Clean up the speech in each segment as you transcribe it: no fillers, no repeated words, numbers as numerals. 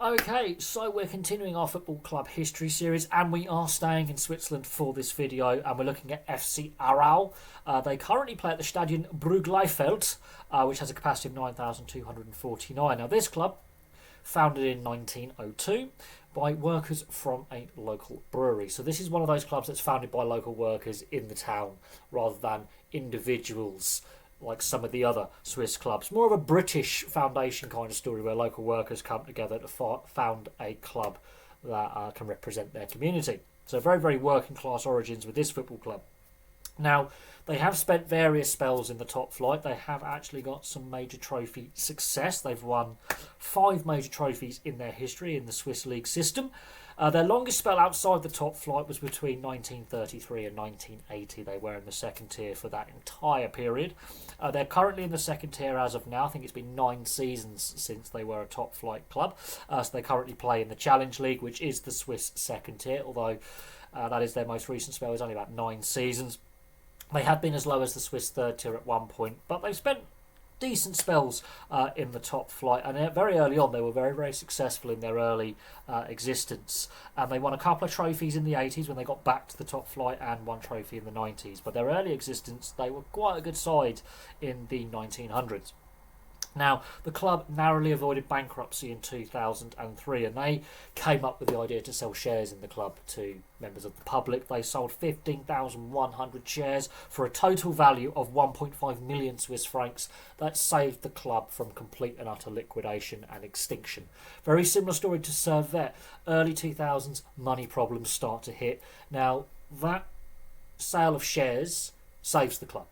Okay, so we're continuing our football club history series, and we are staying in Switzerland for this video, and we're looking at FC Aarau. They currently play at the Stadion Brugleifeld, which has a capacity of 9,249. Now, this club, founded in 1902 by workers from a local brewery. So this is one of those clubs that's founded by local workers in the town rather than individuals like some of the other Swiss clubs. More of a British foundation kind of story where local workers come together to found a club that can represent their community. So very, very working class origins with this football club. Now, they have spent various spells in the top flight. They have actually got some major trophy success. They've won 5 major trophies in their history in the Swiss League system. Their longest spell outside the top flight was between 1933 and 1980. They were in the second tier for that entire period. They're currently in the second tier as of now. I think it's been 9 seasons since they were a top flight club. So they currently play in the Challenge League, which is the Swiss second tier, although that is their most recent spell. It's only about 9 seasons. They had been as low as the Swiss third tier at one point, but they've spent decent spells in the top flight, and very early on they were very, very successful in their early existence, and they won a couple of trophies in the 80s when they got back to the top flight, and one trophy in the 90s. But their early existence, they were quite a good side in the 1900s. Now, the club narrowly avoided bankruptcy in 2003, and they came up with the idea to sell shares in the club to members of the public. They sold 15,100 shares for a total value of 1.5 million Swiss francs. That saved the club from complete and utter liquidation and extinction. Very similar story to Servette. Early 2000s, money problems start to hit. Now, that sale of shares saves the club.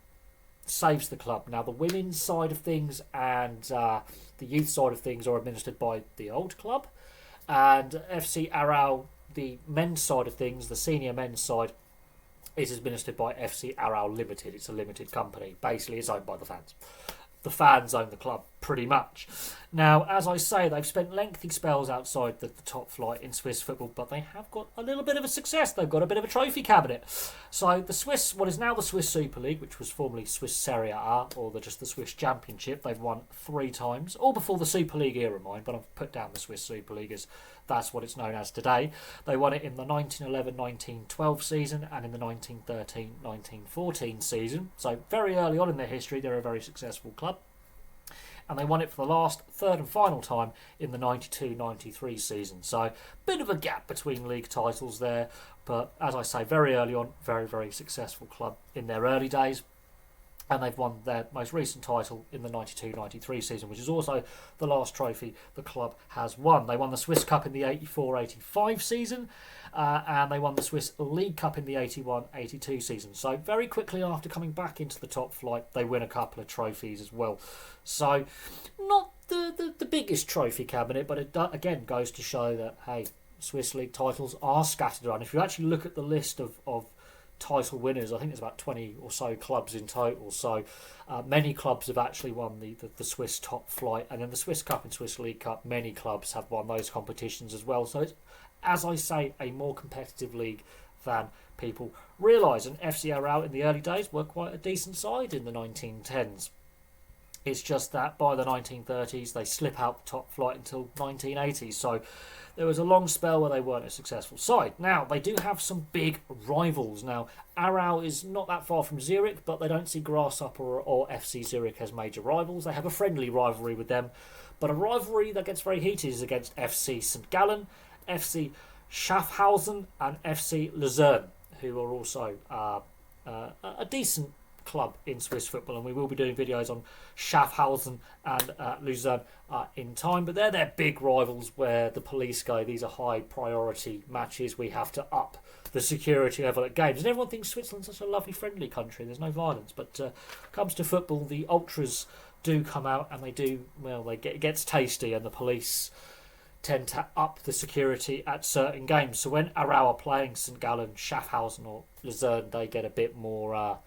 Now, the women's side of things and the youth side of things are administered by the old club, and FC Aarau, the men's side of things, the senior men's side, is administered by FC Aarau Limited. It's a limited company. Basically, it's owned by the fans. The fans own the club, pretty much. Now, as I say, they've spent lengthy spells outside the top flight in Swiss football, but they have got a little bit of a success. They've got a bit of a trophy cabinet. So the Swiss, what is now the Swiss Super League, which was formerly Swiss Serie A, or just the Swiss Championship, they've won 3 times, all before the Super League era, mind, but I've put down the Swiss Super League as that's what it's known as today. They won it in the 1911-1912 season and in the 1913-1914 season. So very early on in their history, they're a very successful club. And they won it for the last, third and final time in the 92-93 season. So, bit of a gap between league titles there. But, as I say, very early on, very, very successful club in their early days. And they've won their most recent title in the 92-93 season, which is also the last trophy the club has won. They won the Swiss Cup in the 84-85 season, and they won the Swiss League Cup in the 81-82 season. So very quickly after coming back into the top flight, they win a couple of trophies as well. So not the biggest trophy cabinet, but it again goes to show that, hey, Swiss League titles are scattered around. If you actually look at the list of title winners, I think there's about 20 or so clubs in total, so many clubs have actually won the Swiss top flight, and then the Swiss Cup and Swiss League Cup, many clubs have won those competitions as well. So it's, as I say, a more competitive league than people realise, and FC Aarau in the early days were quite a decent side in the 1910s. It's just that by the 1930s they slip out the top flight until 1980s, so there was a long spell where they weren't a successful side. Now, they do have some big rivals. Now, Aarau is not that far from Zurich, but they don't see Grasshopper or FC Zurich as major rivals. They have a friendly rivalry with them, but a rivalry that gets very heated is against FC St. Gallen, FC Schaffhausen and FC Luzern, who are also a decent club in Swiss football, and we will be doing videos on Schaffhausen and Luzern in time, but they're their big rivals where the police go, these are high priority matches, we have to up the security level at games. And everyone thinks Switzerland's such a lovely friendly country, there's no violence, but comes to football, the ultras do come out, and it gets tasty, and the police tend to up the security at certain games. So when Aarau are playing St. Gallen, Schaffhausen or Luzern, they get a bit more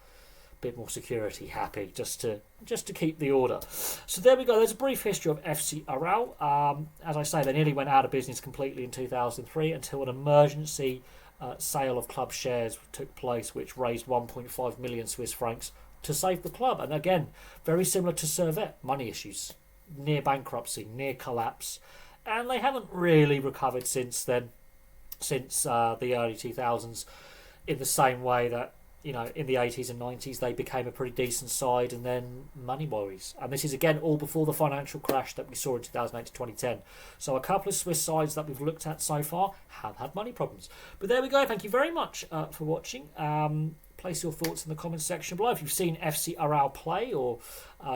security happy, just to keep the order. So there we go. There's a brief history of FC Aarau. As I say, they nearly went out of business completely in 2003 until an emergency sale of club shares took place, which raised 1.5 million Swiss francs to save the club. And again, very similar to Servette, money issues, near bankruptcy, near collapse. and they haven't really recovered since then, since the early 2000s, in the same way that, you know, in the 80s and 90s they became a pretty decent side, and then money worries. And this is again all before the financial crash that we saw in 2008 to 2010. So a couple of Swiss sides that we've looked at so far have had money problems. But there we go. Thank you very much for watching. Place your thoughts in the comments section below. If you've seen FC Aarau play, or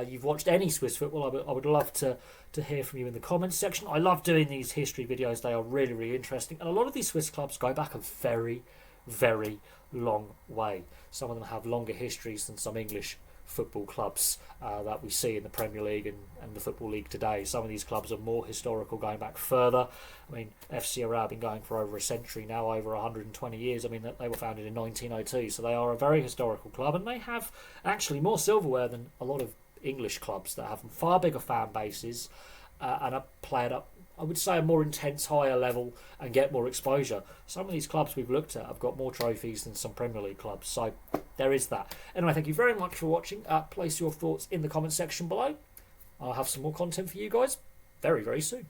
you've watched any Swiss football, I would love to hear from you in the comments section. I love doing these history videos. They are really, really interesting. And a lot of these Swiss clubs go back a very, very long way. Some of them have longer histories than some English football clubs that we see in the Premier League and the Football League today. Some of these clubs are more historical, going back further. I mean, FC Aarau have been going for over a century now, over 120 years. I mean, they were founded in 1902, so they are a very historical club, and they have actually more silverware than a lot of English clubs that have far bigger fan bases and are played up, I would say, a more intense, higher level, and get more exposure. Some of these clubs we've looked at have got more trophies than some Premier League clubs, so there is that. Anyway, thank you very much for watching. Place your thoughts in the comment section below. I'll have some more content for you guys very, very soon.